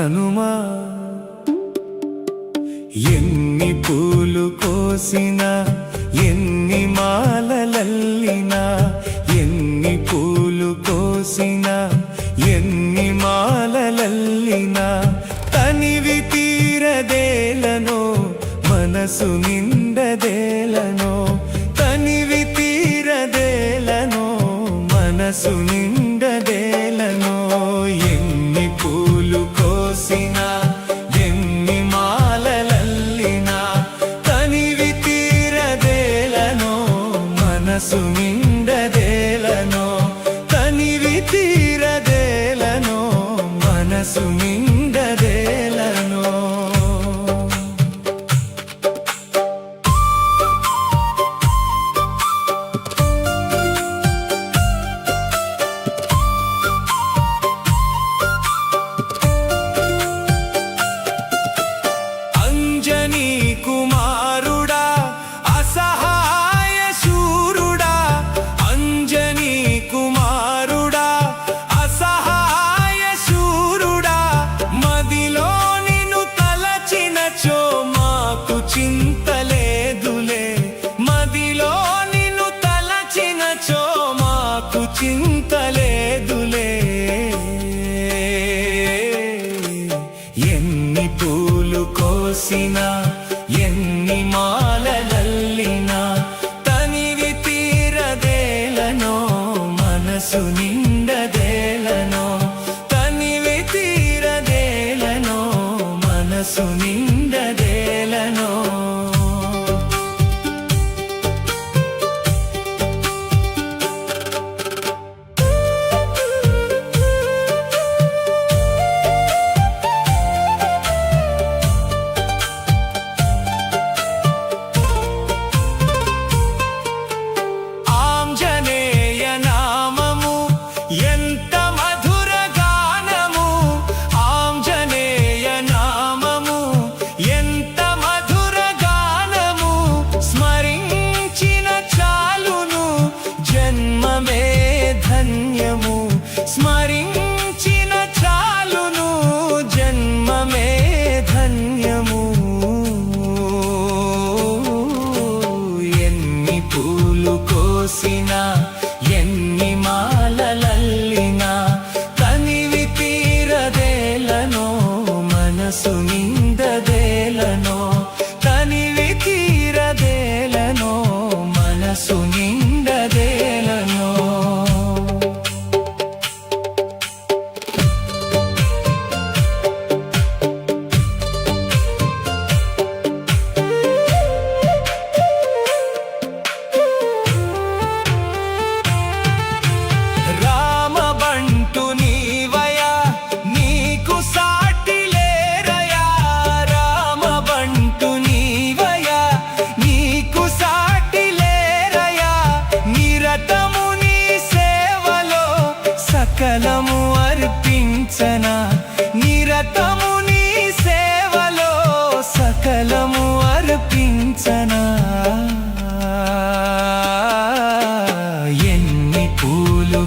హనుమా ఎన్ని పూలు కోసినా ఎన్ని మాలలల్లినా ఎన్ని పూలు కోసినా ఎన్ని మాలలల్లినా తనివి తీరదేలనో మనసు నిండదేలనో తనివి తీరదేలనో మనసు నిండదేలనో ఎన్ని పూలు కోసినా ఎన్ని మాలలల్లినా తనివి తీరదేలనో మనసు నిండదేలనో తనివి తీరదేలనో మనసు నిండదేలనో కుమారుడా అసహాయ శూరుడా అంజనీ కుమారుడా అసహాయ శూరుడా మదిలో నిన్ను తలచినచో మాకు చింతలేదులే మదిలో నిన్ను తలచినచో మాకు చింతలేదులే ఎన్ని పూలు కోసినా ఎన్ని మాలలల్లినా తనివి తీరదేలనో మనసు నిండదేలనో తనివి తీరదేలనో మనసు నిండదేలనో ఎంత మధుర గానము ఆంజనేయ నామము ఎంత మధుర గానము స్మరించిన చాలును జన్మమే ధన్యము స్మరించిన చాలును జన్మమే ధన్యము ఎన్ని పూలు కోసినా ఎన్ని మాలలల్లినా తనివి తీరదేలనో మనసు నిండదేలనో తనివి తీరదేలనో మనసు నిండదేలనో రామబంటు నీవయా నీకు సాటి లేరయా రామబంటు నీవయా నీకు సాటి లేరయా నిరతము నీ సేవలో సకలము అర్పించనా నిరతము